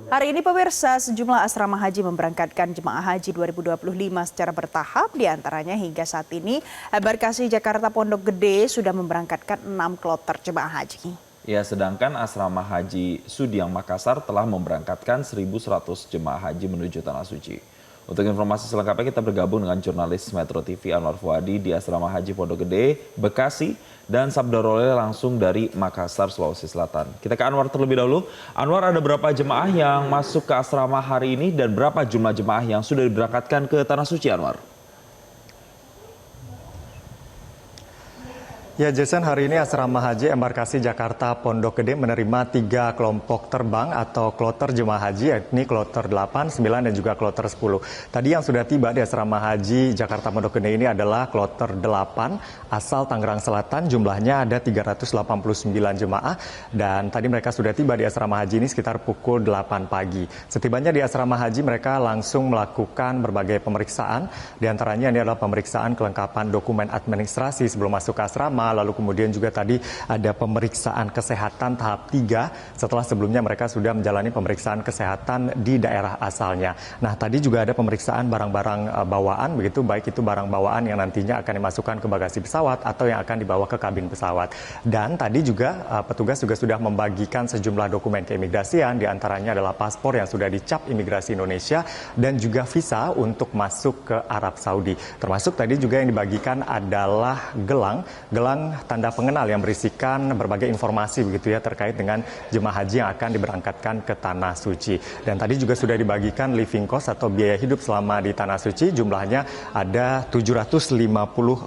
Hari ini pemirsa, sejumlah asrama haji memberangkatkan jemaah haji 2025 secara bertahap. Di antaranya hingga saat ini, Embarkasi Jakarta Pondok Gede sudah memberangkatkan 6 kloter jemaah haji. Ya, sedangkan asrama haji Sudiang Makassar telah memberangkatkan 1.100 jemaah haji menuju Tanah Suci. Untuk informasi selengkapnya kita bergabung dengan jurnalis Metro TV Anwar Fuadi di asrama haji Pondok Gede, Bekasi, dan Sabda Role langsung dari Makassar, Sulawesi Selatan. Kita ke Anwar terlebih dahulu. Anwar, ada berapa jemaah yang masuk ke asrama hari ini dan berapa jumlah jemaah yang sudah diberangkatkan ke Tanah Suci, Anwar? Ya, Jason, hari ini asrama haji Embarkasi Jakarta Pondok Gede menerima 3 kelompok terbang atau kloter jemaah haji, yakni kloter 8, 9, dan juga kloter 10. Tadi yang sudah tiba di asrama haji Jakarta Pondok Gede ini adalah kloter 8 asal Tangerang Selatan, jumlahnya ada 389 jemaah, dan tadi mereka sudah tiba di asrama haji ini sekitar pukul 8 pagi. Setibanya di asrama haji mereka langsung melakukan berbagai pemeriksaan, diantaranya ini adalah pemeriksaan kelengkapan dokumen administrasi sebelum masuk ke asrama, lalu kemudian juga tadi ada pemeriksaan kesehatan tahap 3 setelah sebelumnya mereka sudah menjalani pemeriksaan kesehatan di daerah asalnya. Nah, tadi juga ada pemeriksaan barang-barang bawaan, begitu baik itu barang bawaan yang nantinya akan dimasukkan ke bagasi pesawat atau yang akan dibawa ke kabin pesawat. Dan tadi juga petugas juga sudah membagikan sejumlah dokumen keimigrasian, diantaranya adalah paspor yang sudah dicap imigrasi Indonesia dan juga visa untuk masuk ke Arab Saudi. Termasuk tadi juga yang dibagikan adalah gelang tanda pengenal yang berisikan berbagai informasi begitu ya terkait dengan jemaah haji yang akan diberangkatkan ke Tanah Suci. Dan tadi juga sudah dibagikan living cost atau biaya hidup selama di Tanah Suci, jumlahnya ada 750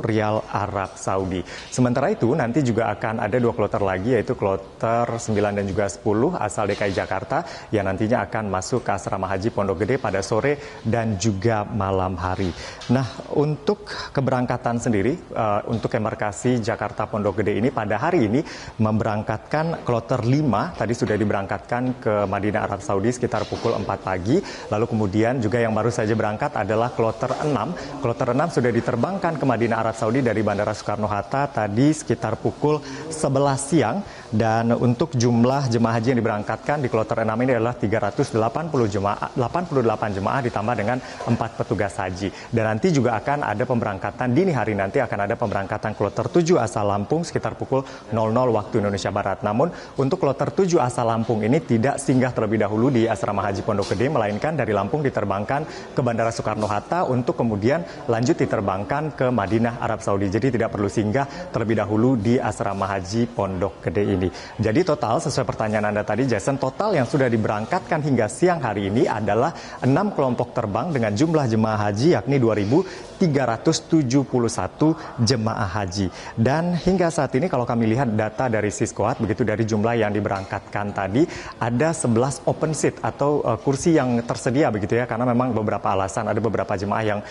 rial Arab Saudi. Sementara itu nanti juga akan ada 2 kloter lagi, yaitu kloter 9 dan juga 10 asal DKI Jakarta yang nantinya akan masuk ke asrama haji Pondok Gede pada sore dan juga malam hari. Nah, untuk keberangkatan sendiri untuk embarkasi Jakarta Pondok Gede ini pada hari ini memberangkatkan kloter 5, tadi sudah diberangkatkan ke Madinah Arab Saudi sekitar pukul 4 pagi. Lalu kemudian juga yang baru saja berangkat adalah kloter 6. Kloter 6 sudah diterbangkan ke Madinah Arab Saudi dari Bandara Soekarno-Hatta tadi sekitar pukul 11 siang. Dan untuk jumlah jemaah haji yang diberangkatkan di kloter 6 ini adalah 388 jemaah ditambah dengan 4 petugas haji. Dan nanti juga akan ada pemberangkatan dini hari nanti akan ada pemberangkatan kloter 7 asal Lampung sekitar pukul 00 waktu Indonesia Barat. Namun untuk kloter 7 asal Lampung ini tidak singgah terlebih dahulu di asrama haji Pondok Gede, melainkan dari Lampung diterbangkan ke Bandara Soekarno-Hatta untuk kemudian lanjut diterbangkan ke Madinah Arab Saudi. Jadi tidak perlu singgah terlebih dahulu di asrama haji Pondok Gede ini. Jadi total sesuai pertanyaan Anda tadi, Jason, total yang sudah diberangkatkan hingga siang hari ini adalah 6 kelompok terbang dengan jumlah jemaah haji yakni 2.371 jemaah haji. Dan hingga saat ini kalau kami lihat data dari Siskoat, begitu dari jumlah yang diberangkatkan tadi, ada 11 open seat atau kursi yang tersedia begitu ya, karena memang beberapa alasan, ada beberapa jemaah yang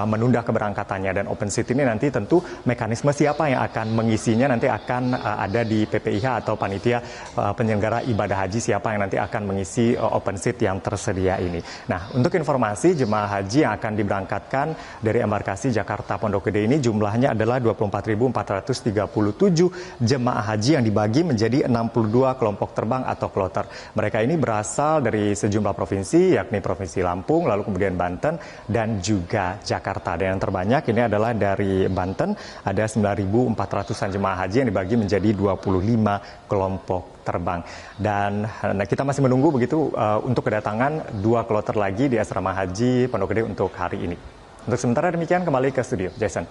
menunda keberangkatannya. Dan open seat ini nanti tentu mekanisme siapa yang akan mengisinya nanti akan ada di PPIH atau panitia penyelenggara ibadah haji, siapa yang nanti akan mengisi open seat yang tersedia ini. Nah, untuk informasi jemaah haji yang akan diberangkatkan dari Embarkasi Jakarta Pondok Gede ini jumlahnya adalah 24.437 jemaah haji yang dibagi menjadi 62 kelompok terbang atau kloter. Mereka ini berasal dari sejumlah provinsi, yakni Provinsi Lampung, lalu kemudian Banten, dan juga Jakarta. Dan yang terbanyak ini adalah dari Banten, ada 9.400-an jemaah haji yang dibagi menjadi 25 kelompok terbang. Dan kita masih menunggu begitu untuk kedatangan 2 kloter lagi di asrama haji Pondok Gede untuk hari ini. Untuk sementara demikian, kembali ke studio, Jason.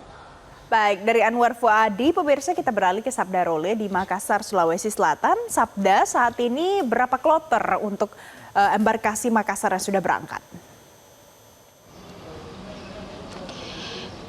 Baik, dari Anwar Fuadi, pemirsa kita beralih ke Sabda Role di Makassar, Sulawesi Selatan. Sabda, saat ini berapa kloter untuk embarkasi Makassar yang sudah berangkat?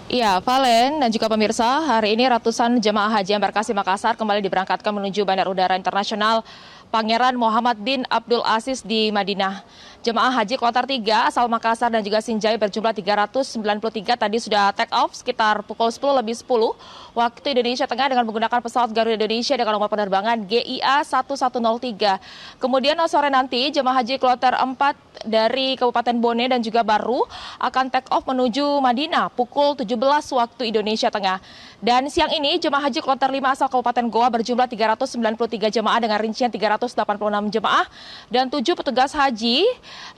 Iya, Valen dan juga pemirsa, hari ini ratusan jemaah haji embarkasi Makassar kembali diberangkatkan menuju Bandara Udara Internasional Pangeran Muhammad bin Abdul Aziz di Madinah. Jemaah haji kloter 3 asal Makassar dan juga Sinjai berjumlah 393 tadi sudah take off sekitar pukul 10:10 waktu Indonesia Tengah dengan menggunakan pesawat Garuda Indonesia dengan nomor penerbangan GIA 1103. Kemudian sore nanti jemaah haji kloter 4 dari Kabupaten Bone dan juga Baru akan take off menuju Madinah pukul 17 waktu Indonesia Tengah. Dan siang ini jemaah haji kloter 5 asal Kabupaten Goa berjumlah 393 jemaah dengan rincian 386 jemaah dan 7 petugas haji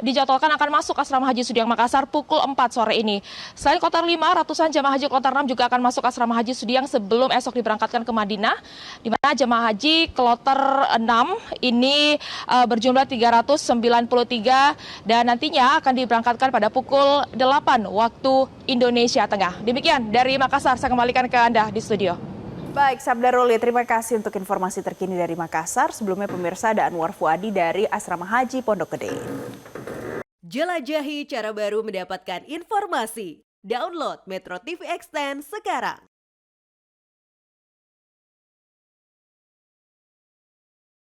dijadwalkan akan masuk asrama haji Sudiang Makassar pukul 4 sore ini. Selain kloter 5, ratusan jemaah haji kloter 6 juga akan masuk asrama haji Sudiang sebelum esok diberangkatkan ke Madinah, di mana jemaah haji kloter 6 ini berjumlah 393 dan nantinya akan diberangkatkan pada pukul 8 waktu Indonesia Tengah. Demikian dari Makassar, saya kembalikan ke Anda di studio. Baik, Sabda Roli, terima kasih untuk informasi terkini dari Makassar. Sebelumnya pemirsa ada Anwar Fuadi dari Asrama Haji Pondok Gede. Jelajahi cara baru mendapatkan informasi. Download Metro TV Extend sekarang.